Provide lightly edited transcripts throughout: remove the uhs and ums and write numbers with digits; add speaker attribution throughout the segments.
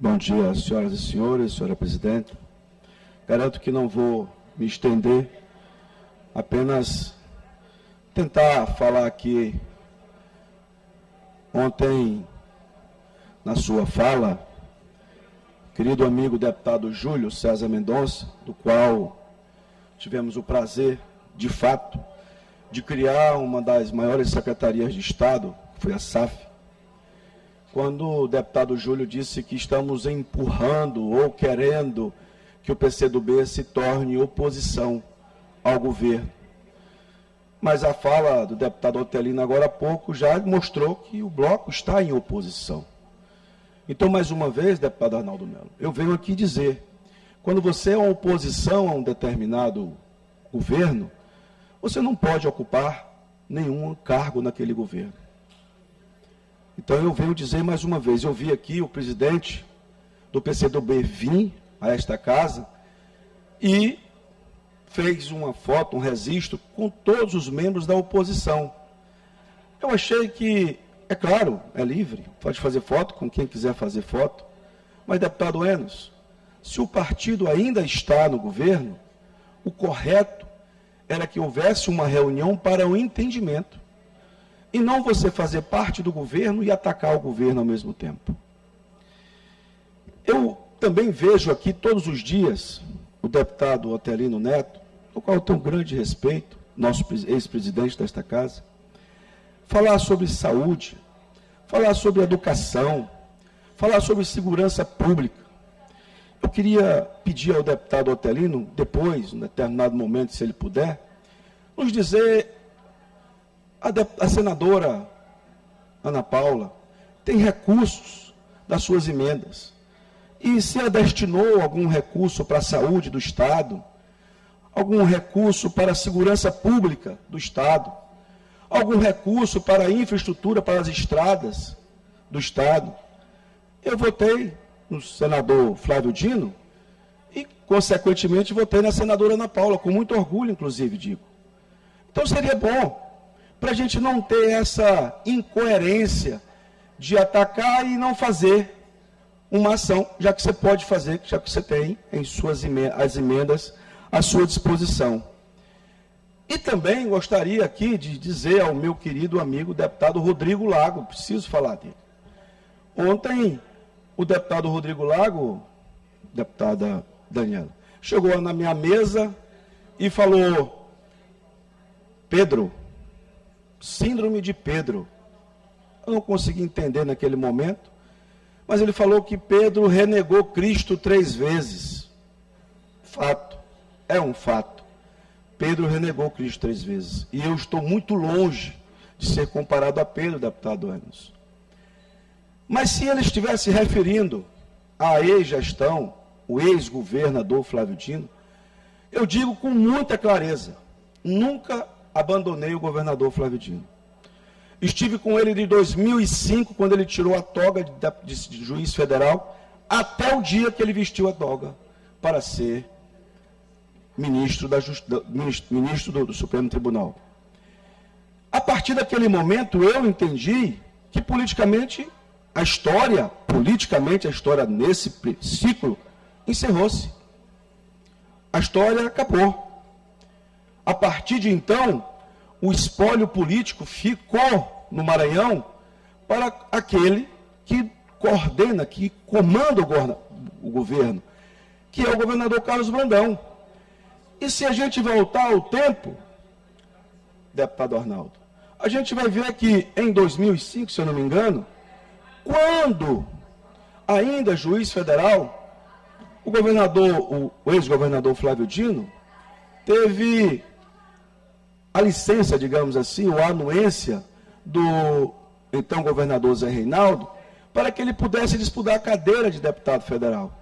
Speaker 1: Bom dia, senhoras e senhores, senhora presidente. Garanto que não vou me estender, apenas tentar falar aqui. Ontem, na sua fala, querido amigo deputado Júlio César Mendonça, do qual tivemos o prazer, de fato, de criar uma das maiores secretarias de Estado, que foi a SAF, quando o deputado Júlio disse que estamos empurrando ou querendo que o PCdoB se torne oposição ao governo. Mas a fala do deputado Otelino agora há pouco já mostrou que o bloco está em oposição. Então, mais uma vez, deputado Arnaldo Melo, eu venho aqui dizer, quando você é uma oposição a um determinado governo, você não pode ocupar nenhum cargo naquele governo. Então, eu venho dizer mais uma vez, eu vi aqui o presidente do PCdoB vir a esta casa e fez uma foto, um registro com todos os membros da oposição. Eu achei que, é claro, é livre, pode fazer foto com quem quiser fazer foto, mas, deputado Enos, se o partido ainda está no governo, o correto era que houvesse uma reunião para o entendimento, e não você fazer parte do governo e atacar o governo ao mesmo tempo. Eu também vejo aqui todos os dias o deputado Otelino Neto, do qual eu tenho um grande respeito, nosso ex-presidente desta casa, falar sobre saúde, falar sobre educação, falar sobre segurança pública. Eu queria pedir ao deputado Otelino, depois, em determinado momento, se ele puder, nos dizer, a senadora Ana Paula tem recursos das suas emendas, e se ela destinou algum recurso para a saúde do Estado, algum recurso para a segurança pública do Estado, algum recurso para a infraestrutura, para as estradas do Estado. Eu votei no senador Flávio Dino e, consequentemente, votei na senadora Ana Paula, com muito orgulho, inclusive, digo. Então, seria bom, para a gente não ter essa incoerência de atacar e não fazer uma ação, já que você pode fazer, já que você tem em as emendas à sua disposição. E também gostaria aqui de dizer ao meu querido amigo deputado Rodrigo Lago, preciso falar dele. Ontem, o deputado Rodrigo Lago, deputada Daniela, chegou na minha mesa e falou: Pedro, síndrome de Pedro. Eu não consegui entender naquele momento, mas ele falou que Pedro renegou Cristo 3 vezes. Fato, é um fato. Pedro renegou Cristo 3 vezes. E eu estou muito longe de ser comparado a Pedro, deputado Enos. Mas se ele estivesse referindo à ex-gestão, o ex-governador Flávio Dino, eu digo com muita clareza, nunca abandonei o governador Flávio Dino. Estive com ele de 2005, quando ele tirou a toga de juiz federal, até o dia que ele vestiu a toga para ser ministro do Supremo Tribunal. A partir daquele momento, eu entendi que politicamente a história nesse ciclo encerrou-se. A história acabou. A partir de então, o espólio político ficou no Maranhão para aquele que coordena, que comanda o governo, que é o governador Carlos Brandão. E se a gente voltar ao tempo, deputado Arnaldo, a gente vai ver que em 2005, se eu não me engano, quando ainda juiz federal, o ex-governador Flávio Dino teve a licença, digamos assim, ou a anuência do então governador Zé Reinaldo, para que ele pudesse disputar a cadeira de deputado federal.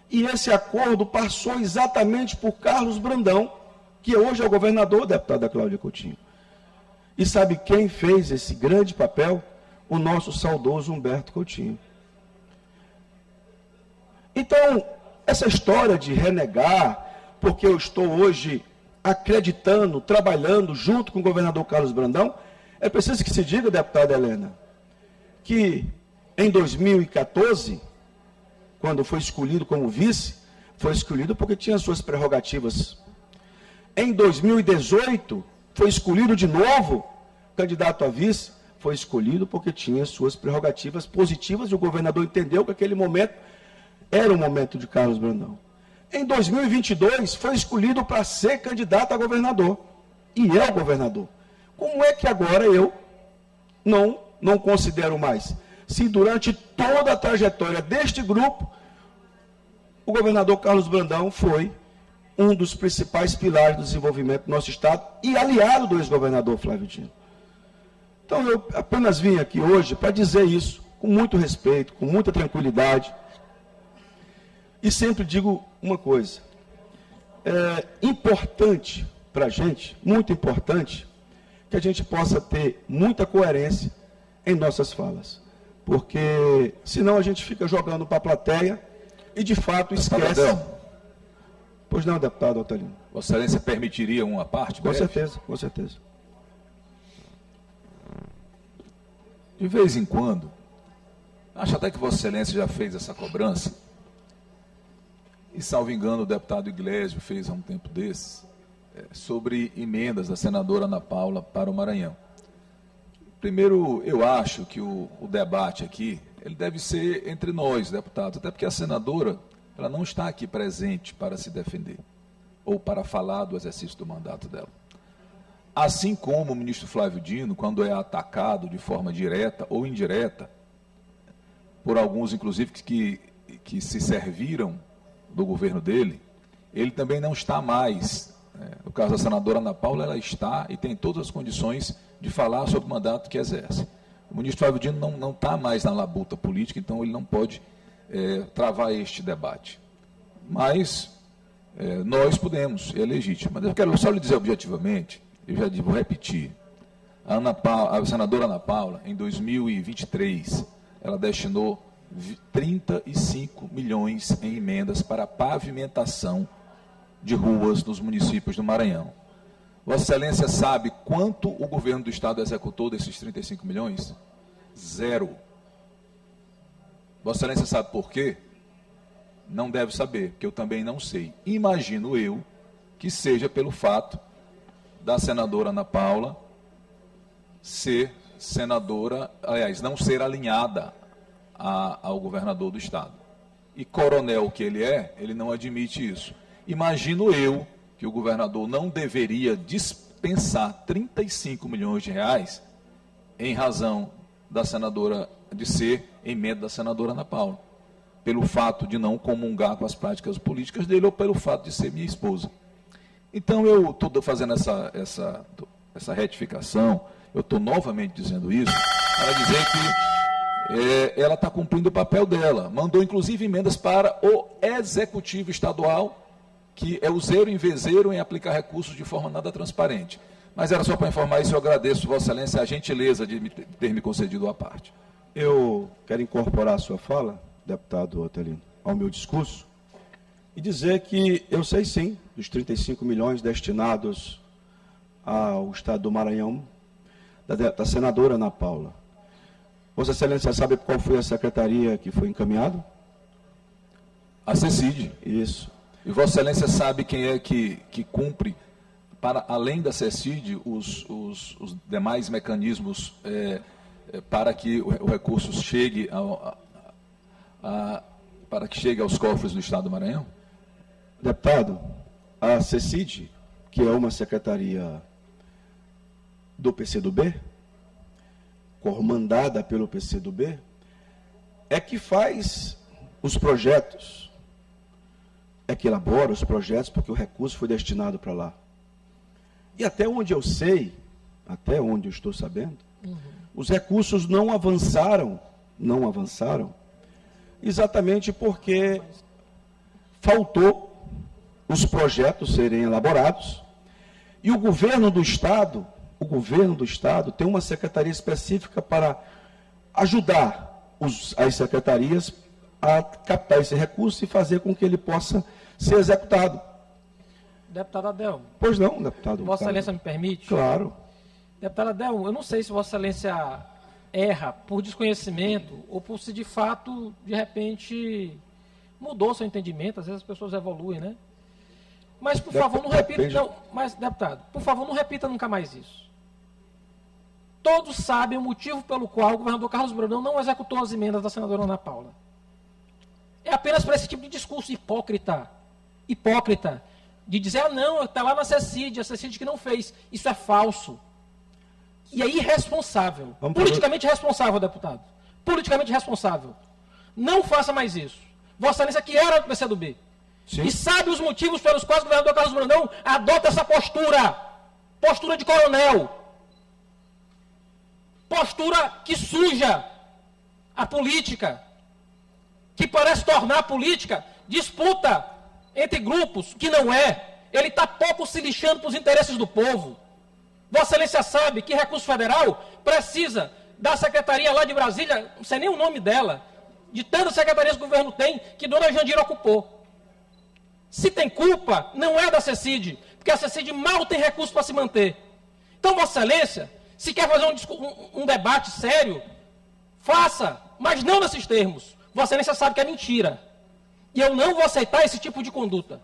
Speaker 1: E esse acordo passou exatamente por Carlos Brandão, que hoje é o governador, deputada Cláudia Coutinho. E sabe quem fez esse grande papel? O nosso saudoso Humberto Coutinho. Então, essa história de renegar, porque eu estou hoje acreditando, trabalhando junto com o governador Carlos Brandão, é preciso que se diga, deputada Helena, que em 2014, quando foi escolhido como vice, foi escolhido porque tinha suas prerrogativas. Em 2018, foi escolhido de novo, candidato a vice, foi escolhido porque tinha suas prerrogativas positivas e o governador entendeu que aquele momento era o momento de Carlos Brandão. Em 2022, foi escolhido para ser candidato a governador. E é o governador. Como é que agora eu não considero mais? Se durante toda a trajetória deste grupo, o governador Carlos Brandão foi um dos principais pilares do desenvolvimento do nosso Estado e aliado do ex-governador Flávio Dino. Então, eu apenas vim aqui hoje para dizer isso, com muito respeito, com muita tranquilidade. E sempre digo uma coisa, é importante para a gente, muito importante, que a gente possa ter muita coerência em nossas falas. Porque senão a gente fica jogando para a plateia e de fato esquece. Pois não, deputado Otelino.
Speaker 2: Vossa Excelência permitiria uma parte?
Speaker 1: Com certeza, com certeza.
Speaker 2: De vez em quando, acho até que Vossa Excelência já fez essa cobrança, e salvo engano o deputado Iglesias fez há um tempo desses, sobre emendas da senadora Ana Paula para o Maranhão. Primeiro, eu acho que o debate aqui, ele deve ser entre nós, deputados, até porque a senadora, ela não está aqui presente para se defender, ou para falar do exercício do mandato dela. Assim como o ministro Flávio Dino, quando é atacado de forma direta ou indireta, por alguns, inclusive, que se serviram do governo dele, ele também não está mais. No caso da senadora Ana Paula, ela está e tem todas as condições de falar sobre o mandato que exerce. O ministro Flávio Dino não está mais na labuta política, então ele não pode travar este debate. Mas nós podemos, é legítimo. Mas eu quero só lhe dizer objetivamente, eu já vou repetir, a senadora Ana Paula, em 2023, ela destinou 35 milhões em emendas para pavimentação de ruas nos municípios do Maranhão. Vossa Excelência sabe quanto o governo do Estado executou desses 35 milhões? Zero. Vossa Excelência sabe por quê? Não deve saber, porque eu também não sei. Imagino eu que seja pelo fato da senadora Ana Paula ser senadora, aliás, não ser alinhada ao governador do Estado. E coronel que ele é, ele não admite isso. Imagino eu que o governador não deveria dispensar 35 milhões de reais em razão da senadora, de ser emenda da senadora Ana Paula, pelo fato de não comungar com as práticas políticas dele ou pelo fato de ser minha esposa. Então eu estou fazendo essa retificação, eu estou novamente dizendo isso, para dizer que ela está cumprindo o papel dela. Mandou, inclusive, emendas para o Executivo Estadual, que é o zero em vezeiro em aplicar recursos de forma nada transparente. Mas era só para informar isso, eu agradeço, Vossa Excelência, a gentileza de ter me concedido a parte.
Speaker 1: Eu quero incorporar a sua fala, deputado Otelino, ao meu discurso, e dizer que eu sei sim dos 35 milhões destinados ao Estado do Maranhão, da senadora Ana Paula. Vossa Excelência sabe qual foi a secretaria que foi encaminhado?
Speaker 2: A CECID.
Speaker 1: Isso.
Speaker 2: E Vossa Excelência sabe quem é que cumpre, para além da CECID, os demais mecanismos para que o recurso chegue para que chegue aos cofres do Estado do Maranhão?
Speaker 1: Deputado, a CECID, que é uma secretaria do PCdoB, comandada pelo PCdoB, é que faz os projetos, é que elabora os projetos, porque o recurso foi destinado para lá. E até onde eu sei, até onde eu estou sabendo, os recursos não avançaram, exatamente porque faltou os projetos serem elaborados, e o governo do Estado tem uma secretaria específica para ajudar as secretarias a captar esse recurso e fazer com que ele possa ser executado.
Speaker 3: Deputado Adelmo.
Speaker 1: Pois não, deputado.
Speaker 3: Vossa Excelência me permite?
Speaker 1: Claro.
Speaker 3: Deputado Adelmo, eu não sei se Vossa Excelência erra por desconhecimento ou por se de fato, de repente, Mudou seu entendimento, às vezes as pessoas evoluem, né? Mas, por favor, não repita... Não, mas, deputado, por favor, não repita nunca mais isso. Todos sabem o motivo pelo qual o governador Carlos Brandão não executou as emendas da senadora Ana Paula. É apenas para esse tipo de discurso hipócrita, de dizer, ah, não, está lá na CECID, a CECID que não fez. Isso é falso. E é irresponsável. Politicamente irresponsável, deputado. Politicamente irresponsável. Não faça mais isso. Vossa Excelência que era do PCdoB. Sim. E sabe os motivos pelos quais o governador Carlos Brandão adota essa postura. Postura de coronel. Postura que suja a política. Que parece tornar a política disputa entre grupos, que não é. Ele está pouco se lixando para os interesses do povo. Vossa Excelência sabe que recurso federal precisa da secretaria lá de Brasília, não sei nem o nome dela, de tantas secretarias que o governo tem, que Dona Jandira ocupou. Se tem culpa, não é da CECID, porque a CECID mal tem recurso para se manter. Então, Vossa Excelência, se quer fazer um debate sério, faça, mas não nesses termos. Vossa Excelência sabe que é mentira. E eu não vou aceitar esse tipo de conduta.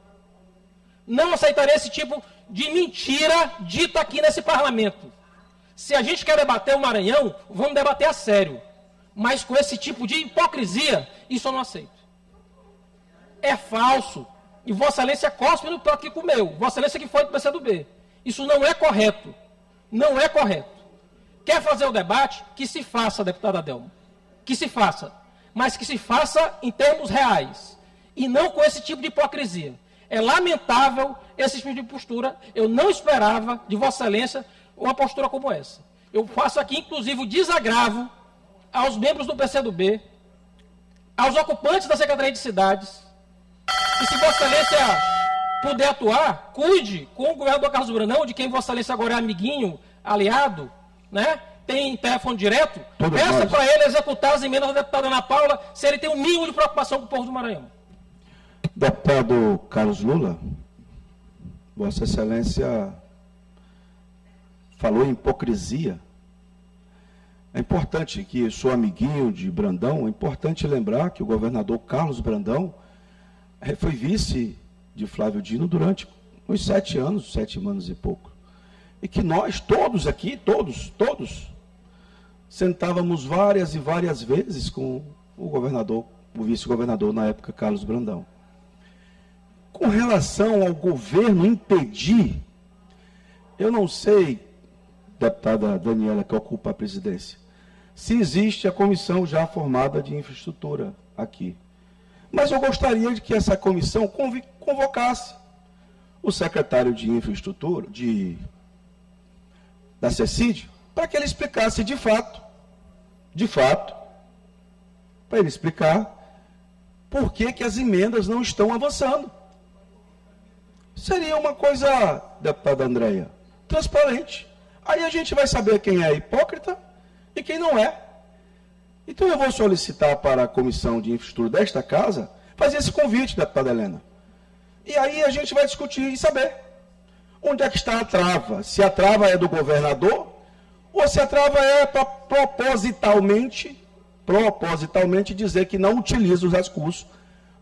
Speaker 3: Não aceitarei esse tipo de mentira dita aqui nesse parlamento. Se a gente quer debater o Maranhão, vamos debater a sério. Mas com esse tipo de hipocrisia, isso eu não aceito. É falso. E Vossa Excelência cospe no prato que comeu. Vossa Excelência que foi do PCdoB. Isso não é correto. Não é correto. Quer fazer o debate? Que se faça, deputada Adelmo. Que se faça. Mas que se faça em termos reais. E não com esse tipo de hipocrisia. É lamentável esse tipo de postura. Eu não esperava de Vossa Excelência uma postura como essa. Eu faço aqui, inclusive, o desagravo aos membros do PCdoB, aos ocupantes da Secretaria de Cidades. E se Vossa Excelência puder atuar, cuide com o governador Carlos Brandão, de quem Vossa Excelência agora é amiguinho, aliado, né? Tem telefone direto. Peça para ele executar as emendas da deputada Ana Paula, se ele tem um mínimo de preocupação com o povo do Maranhão.
Speaker 1: Deputado Carlos Lula, Vossa Excelência falou em hipocrisia. É importante que sou amiguinho de Brandão, é importante lembrar que o governador Carlos Brandão foi vice de Flávio Dino durante uns 7 anos e pouco. E que nós todos aqui, todos, sentávamos várias e várias vezes com o governador, o vice-governador na época, Carlos Brandão. Com relação ao governo impedir, eu não sei, deputada Daniela, que ocupa a presidência, se existe a comissão já formada de infraestrutura aqui. Mas eu gostaria de que essa comissão convocasse o secretário de infraestrutura, da CECID, para que ele explicasse de fato, para ele explicar por que as emendas não estão avançando. Seria uma coisa, deputada Andréia, transparente. Aí a gente vai saber quem é hipócrita e quem não é. Então eu vou solicitar para a Comissão de Infraestrutura desta Casa fazer esse convite, deputada Helena. E aí a gente vai discutir e saber onde é que está a trava. Se a trava é do governador ou se a trava é para propositalmente dizer que não utiliza os recursos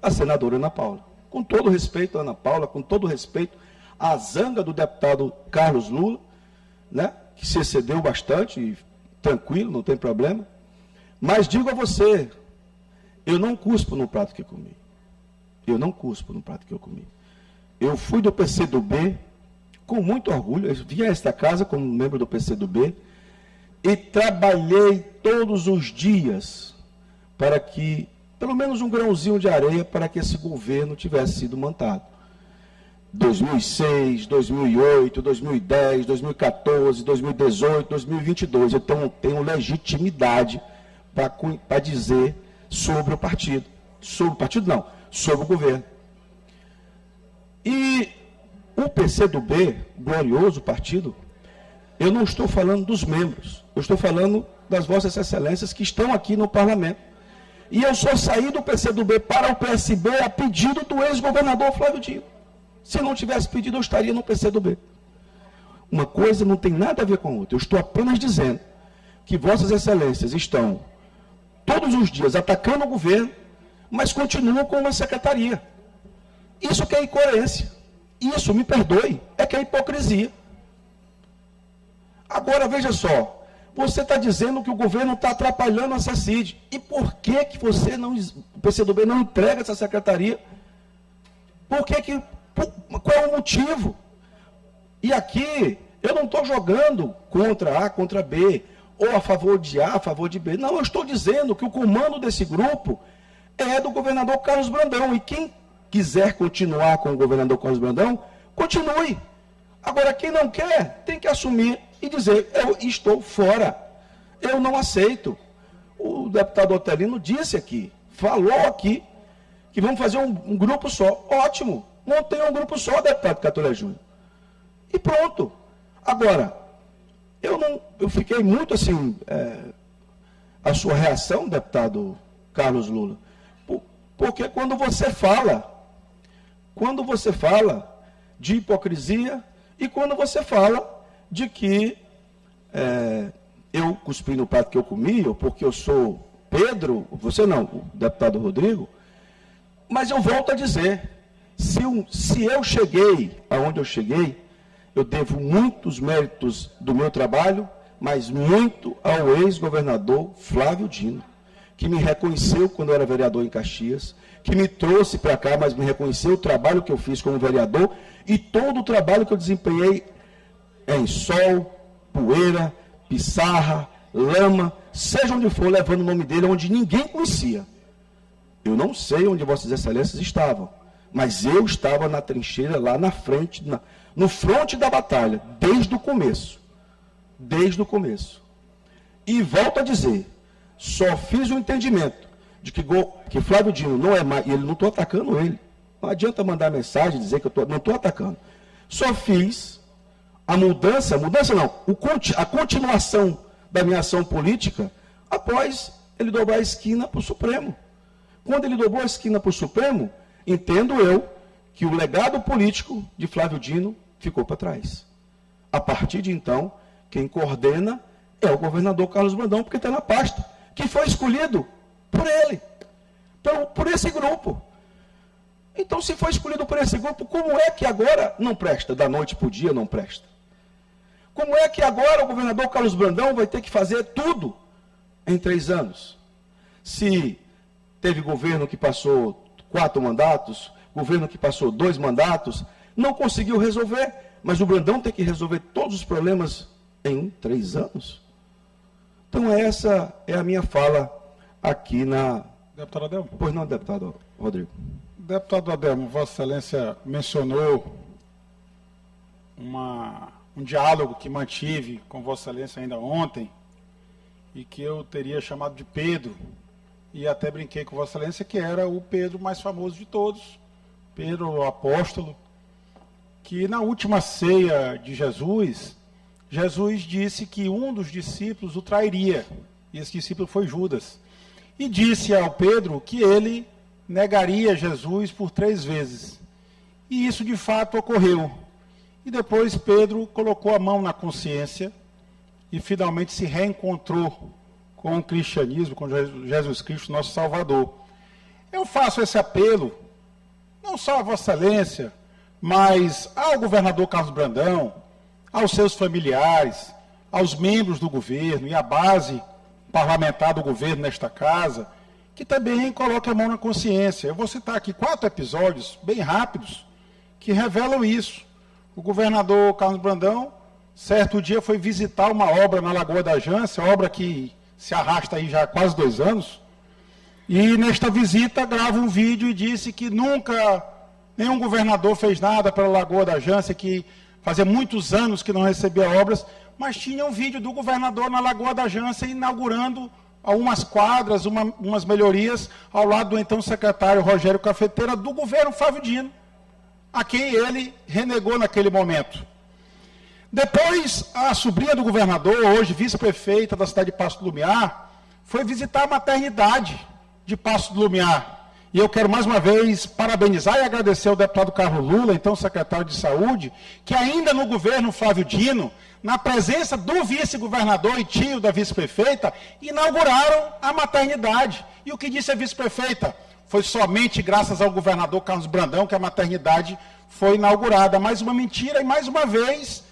Speaker 1: a senadora Ana Paula. Com todo respeito à Ana Paula, com todo respeito à zanga do deputado Carlos Lula, né, que se excedeu bastante, e tranquilo, não tem problema. Mas digo a você, eu não cuspo no prato que comi. Eu fui do PCdoB com muito orgulho, eu vim a esta casa como membro do PCdoB e trabalhei todos os dias para que, pelo menos um grãozinho de areia, para que esse governo tivesse sido montado. 2006, 2008, 2010, 2014, 2018, 2022. Então, eu tenho legitimidade para dizer sobre o partido. Sobre o partido, não. Sobre o governo. E o PCdoB, glorioso partido, eu não estou falando dos membros. Eu estou falando das vossas excelências que estão aqui no parlamento. E eu só saí do PCdoB para o PSB a pedido do ex-governador Flávio Dino. Se não tivesse pedido, eu estaria no PCdoB. Uma coisa não tem nada a ver com a outra. Eu estou apenas dizendo que vossas excelências estão todos os dias atacando o governo, mas continuam com uma secretaria. Isso que é incoerência. Isso, me perdoe, é que é hipocrisia. Agora, veja só, você está dizendo que o governo está atrapalhando a SACID. E por que que você não, o PCdoB não entrega essa secretaria? Qual é o motivo? E aqui, eu não estou jogando contra A, contra B, ou a favor de A, a favor de B. Não, eu estou dizendo que o comando desse grupo é do governador Carlos Brandão. E quem quiser continuar com o governador Carlos Brandão, continue. Agora, quem não quer, tem que assumir e dizer, eu estou fora. Eu não aceito. O deputado Otelino disse aqui, falou aqui, que vamos fazer um grupo só. Ótimo. Montei um grupo só, deputado Catolé Júnior. E pronto. Agora, eu fiquei muito assim, a sua reação, deputado Carlos Lula, porque quando você fala de hipocrisia e quando você fala de que eu cuspi no prato que eu comi, ou porque eu sou Pedro, você não, o deputado Rodrigo, mas eu volto a dizer, se eu cheguei aonde eu cheguei, eu devo muitos méritos do meu trabalho, mas muito ao ex-governador Flávio Dino, que me reconheceu quando eu era vereador em Caxias, que me trouxe para cá, mas me reconheceu o trabalho que eu fiz como vereador e todo o trabalho que eu desempenhei em sol, poeira, pissarra, lama, seja onde for, levando o nome dele onde ninguém conhecia. Eu não sei onde Vossas Excelências estavam, mas eu estava na trincheira, lá na frente, no fronte da batalha, desde o começo. Desde o começo. E volto a dizer, só fiz o entendimento de que Flávio Dino não é mais, e ele não estou atacando ele. Não adianta mandar mensagem dizer que eu não estou atacando. Só fiz a mudança não, a continuação da minha ação política após ele dobrar a esquina para o Supremo. Quando ele dobrou a esquina para o Supremo, entendo eu que o legado político de Flávio Dino ficou para trás. A partir de então, quem coordena é o governador Carlos Brandão, porque está na pasta, que foi escolhido por ele, por esse grupo. Então, se foi escolhido por esse grupo, como é que agora não presta? Da noite para o dia não presta. Como é que agora o governador Carlos Brandão vai ter que fazer tudo em 3 anos? Se teve governo que passou 4 mandatos, governo que passou 2 mandatos, não conseguiu resolver, mas o Brandão tem que resolver todos os problemas em 3 anos? Então, essa é a minha fala aqui na...
Speaker 4: Deputado Adelmo?
Speaker 1: Pois não, deputado Rodrigo.
Speaker 4: Deputado Adelmo, Vossa Excelência mencionou um diálogo que mantive com Vossa Excelência ainda ontem, e que eu teria chamado de Pedro, e até brinquei com Vossa Excelência que era o Pedro mais famoso de todos, Pedro o apóstolo, que na última ceia de Jesus, Jesus disse que um dos discípulos o trairia, e esse discípulo foi Judas, e disse ao Pedro que ele negaria Jesus por 3 vezes, e isso de fato ocorreu, e depois Pedro colocou a mão na consciência, e finalmente se reencontrou com o cristianismo, com Jesus Cristo, nosso Salvador. Eu faço esse apelo, não só a Vossa Excelência, mas ao governador Carlos Brandão, aos seus familiares, aos membros do governo e à base parlamentar do governo nesta casa, que também coloque a mão na consciência. Eu vou citar aqui 4 episódios, bem rápidos, que revelam isso. O governador Carlos Brandão, certo dia, foi visitar uma obra na Lagoa da Jância, obra que se arrasta aí já há quase 2 anos, e nesta visita grava um vídeo e disse que nunca nenhum governador fez nada pela Lagoa da Jância, que fazia muitos anos que não recebia obras, mas tinha um vídeo do governador na Lagoa da Jância inaugurando algumas quadras, umas melhorias, ao lado do então secretário Rogério Cafeteira, do governo Flávio Dino, a quem ele renegou naquele momento. Depois, a sobrinha do governador, hoje vice-prefeita da cidade de Paço do Lumiar, foi visitar a maternidade de Paço do Lumiar. E eu quero mais uma vez parabenizar e agradecer ao deputado Carlos Lula, então secretário de Saúde, que ainda no governo Flávio Dino, na presença do vice-governador e tio da vice-prefeita, inauguraram a maternidade. E o que disse a vice-prefeita? Foi somente graças ao governador Carlos Brandão que a maternidade foi inaugurada. Mais uma mentira e, mais uma vez,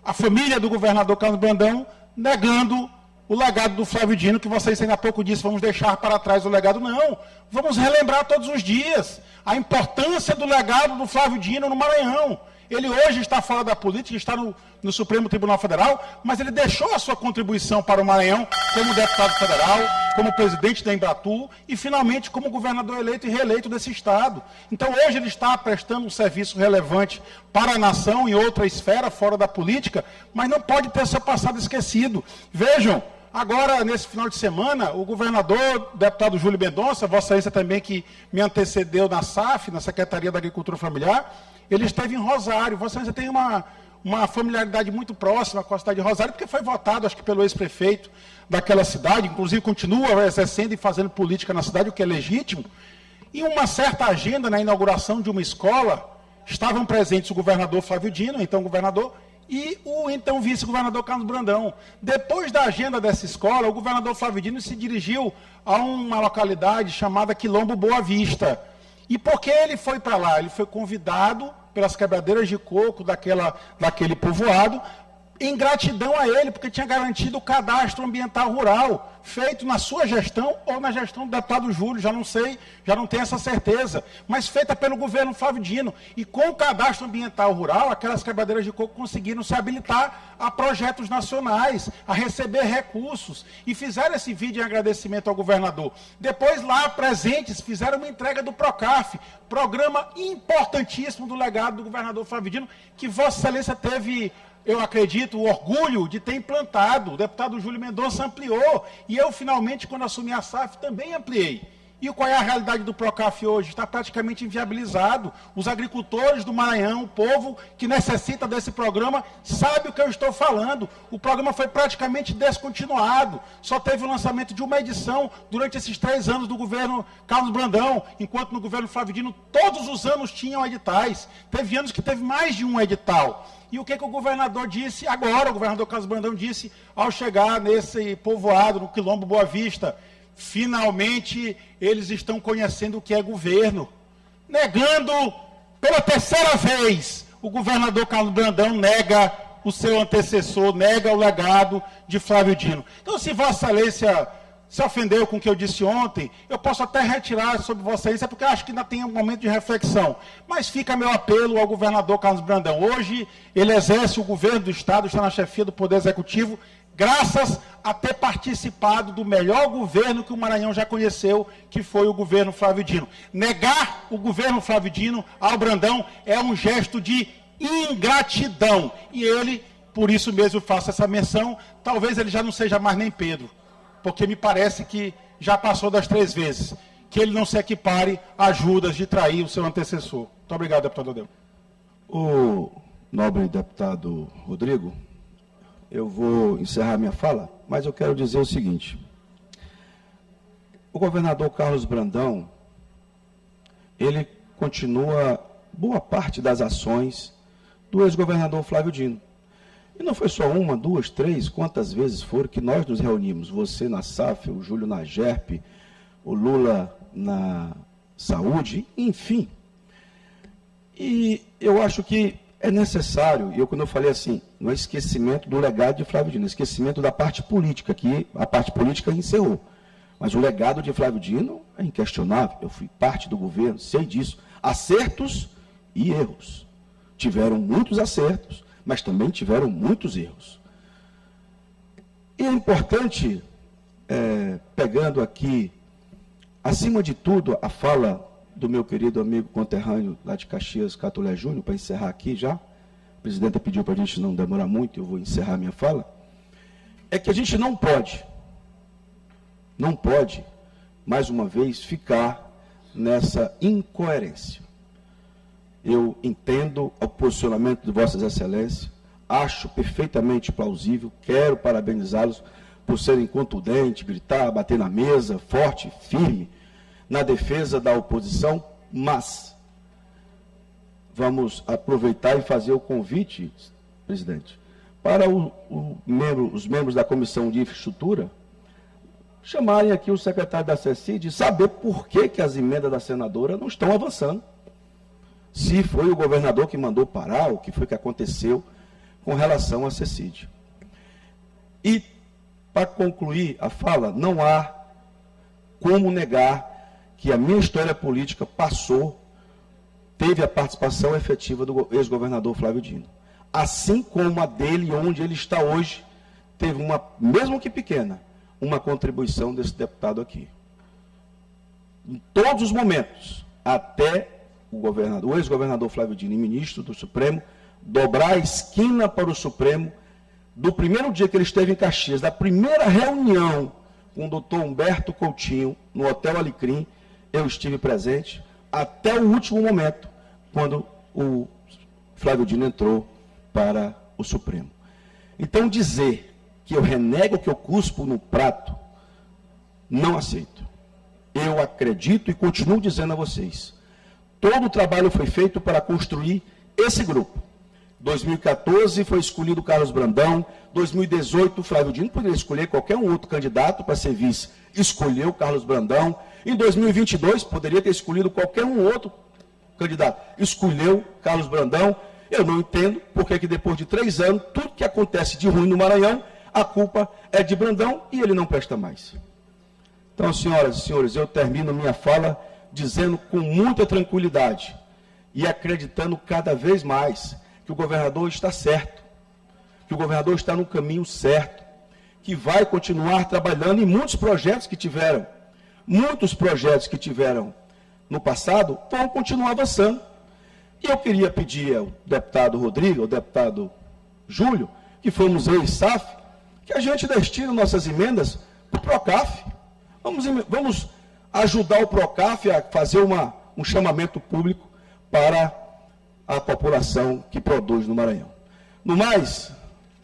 Speaker 4: a família do governador Carlos Brandão negando o legado do Flávio Dino, que vocês ainda há pouco disse, vamos deixar para trás o legado. Não, vamos relembrar todos os dias a importância do legado do Flávio Dino no Maranhão. Ele hoje está fora da política, está no Supremo Tribunal Federal, mas ele deixou a sua contribuição para o Maranhão como deputado federal, como presidente da Embratur e, finalmente, como governador eleito e reeleito desse estado. Então, hoje ele está prestando um serviço relevante para a nação em outra esfera, fora da política, mas não pode ter seu passado esquecido. Vejam, agora, nesse final de semana, o governador, deputado Júlio Mendonça, Vossa Excelência também que me antecedeu na SAF, na Secretaria da Agricultura Familiar, ele esteve em Rosário. Vossa Excelência tem uma familiaridade muito próxima com a cidade de Rosário, porque foi votado, acho que pelo ex-prefeito daquela cidade, inclusive continua exercendo e fazendo política na cidade, o que é legítimo. Em uma certa agenda, na inauguração de uma escola, estavam presentes o governador Flávio Dino, então governador, e o então vice-governador Carlos Brandão. Depois da agenda dessa escola, o governador Flávio Dino se dirigiu a uma localidade chamada Quilombo Boa Vista. E por que ele foi para lá? Ele foi convidado pelas quebradeiras de coco daquele povoado, em gratidão a ele, porque tinha garantido o cadastro ambiental rural, feito na sua gestão ou na gestão do deputado Júlio, já não sei, já não tenho essa certeza, mas feita pelo governo Flávio Dino. E com o cadastro ambiental rural, aquelas quebradeiras de coco conseguiram se habilitar a projetos nacionais, a receber recursos, e fizeram esse vídeo em agradecimento ao governador. Depois, lá presentes, fizeram uma entrega do Procaf, programa importantíssimo do legado do governador Flávio Dino, que Vossa Excelência teve, eu acredito, o orgulho de ter implantado. O deputado Júlio Mendonça ampliou, e eu, finalmente, quando assumi a SAF, também ampliei. E qual é a realidade do Procaf hoje? Está praticamente inviabilizado. Os agricultores do Maranhão, o povo que necessita desse programa, sabe o que eu estou falando. O programa foi praticamente descontinuado. Só teve o lançamento de uma edição durante esses 3 anos do governo Carlos Brandão, enquanto no governo Flávio Dino todos os anos tinham editais. Teve anos que teve mais de um edital. E o que o governador disse agora? O governador Carlos Brandão disse ao chegar nesse povoado, no Quilombo Boa Vista: finalmente eles estão conhecendo o que é governo. Negando pela 3ª vez, o governador Carlos Brandão nega o seu antecessor, nega o legado de Flávio Dino. Então, se Vossa Excelência se ofendeu com o que eu disse ontem, eu posso até retirar sobre Vossa Excelência, porque eu acho que ainda tem um momento de reflexão. Mas fica meu apelo ao governador Carlos Brandão. Hoje, ele exerce o governo do Estado, está na chefia do Poder Executivo, graças a ter participado do melhor governo que o Maranhão já conheceu, que foi o governo Flávio Dino. Negar o governo Flávio Dino ao Brandão é um gesto de ingratidão. E ele, por isso mesmo, faço essa menção. Talvez ele já não seja mais nem Pedro, porque me parece que já passou das 3 vezes. Que ele não se equipare a Judas de trair o seu antecessor. Muito obrigado, deputado Adel.
Speaker 1: O nobre deputado Rodrigo, eu vou encerrar minha fala, mas eu quero dizer o seguinte: o governador Carlos Brandão, ele continua boa parte das ações do ex-governador Flávio Dino. E não foi só 1, 2, 3, quantas vezes foram que nós nos reunimos, você na SAF, o Júlio na GERP, o Lula na Saúde, enfim. E eu acho que é necessário, e quando eu falei assim, não é esquecimento do legado de Flávio Dino, é esquecimento da parte política, que a parte política encerrou. Mas o legado de Flávio Dino é inquestionável, eu fui parte do governo, sei disso. Acertos e erros. Tiveram muitos acertos, mas também tiveram muitos erros. E é importante, pegando aqui, acima de tudo, a fala do meu querido amigo conterrâneo lá de Caxias, Catulé Júnior, para encerrar aqui já, a presidenta pediu para a gente não demorar muito, eu vou encerrar minha fala, é que a gente não pode, mais uma vez, ficar nessa incoerência. Eu entendo o posicionamento de Vossas Excelências, acho perfeitamente plausível, quero parabenizá-los por serem contundentes, gritar, bater na mesa, forte, firme, na defesa da oposição, mas vamos aproveitar e fazer o convite, presidente, para os membros da Comissão de Infraestrutura chamarem aqui o secretário da CECID e saber por que as emendas da senadora não estão avançando. Se foi o governador que mandou parar, o que foi que aconteceu com relação à CECID. E, para concluir a fala, não há como negar que a minha história política teve a participação efetiva do ex-governador Flávio Dino. Assim como a dele, onde ele está hoje, teve uma, mesmo que pequena, uma contribuição desse deputado aqui. Em todos os momentos, até o ex-governador Flávio Dino, ministro do Supremo, dobrar a esquina para o Supremo, do primeiro dia que ele esteve em Caxias, da primeira reunião com o doutor Humberto Coutinho, no Hotel Alecrim, eu estive presente, até o último momento, quando o Flávio Dino entrou para o Supremo. Então, dizer que eu renego, que eu cuspo no prato, não aceito. Eu acredito e continuo dizendo a vocês, todo o trabalho foi feito para construir esse grupo. 2014 foi escolhido Carlos Brandão, 2018 Flávio Dino poderia escolher qualquer um outro candidato para ser vice, escolheu Carlos Brandão. Em 2022 poderia ter escolhido qualquer um outro candidato, escolheu Carlos Brandão. Eu não entendo porque que depois de 3 anos, tudo que acontece de ruim no Maranhão, a culpa é de Brandão e ele não presta mais. Então, senhoras e senhores, eu termino minha fala dizendo com muita tranquilidade e acreditando cada vez mais que o governador está certo, que o governador está no caminho certo, que vai continuar trabalhando em muitos projetos que tiveram no passado, vão continuar avançando. E eu queria pedir ao deputado Rodrigo, ao deputado Júlio, que fomos ex-SAF, que a gente destine nossas emendas para o PROCAF. Vamos ajudar o PROCAF a fazer um chamamento público para a população que produz no Maranhão. No mais,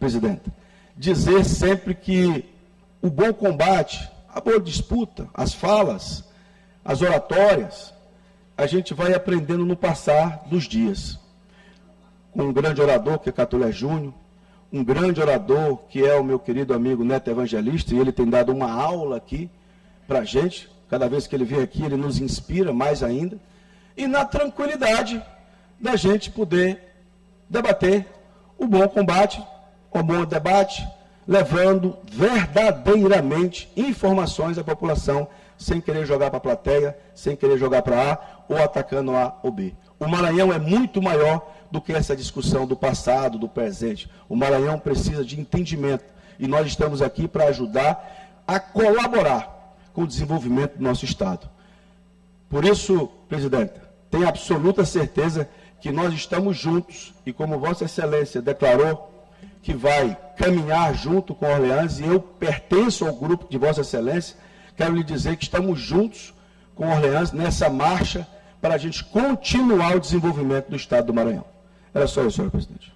Speaker 1: presidente, dizer sempre que o bom combate, a boa disputa, as falas, as oratórias, a gente vai aprendendo no passar dos dias. Com um grande orador, que é Catulé Júnior, um grande orador, que é o meu querido amigo Neto Evangelista, e ele tem dado uma aula aqui para a gente. Cada vez que ele vem aqui, ele nos inspira mais ainda. E na tranquilidade da gente poder debater o bom combate, o bom debate, levando verdadeiramente informações à população, sem querer jogar para a plateia, sem querer jogar para A, ou atacando A ou B. O Maranhão é muito maior do que essa discussão do passado, do presente. O Maranhão precisa de entendimento, e nós estamos aqui para ajudar a colaborar com o desenvolvimento do nosso Estado. Por isso, presidente, tenho absoluta certeza que nós estamos juntos, e como Vossa Excelência declarou que vai caminhar junto com Orleans, e eu pertenço ao grupo de Vossa Excelência, quero lhe dizer que estamos juntos com Orleans nessa marcha para a gente continuar o desenvolvimento do Estado do Maranhão. Era só isso, senhor presidente.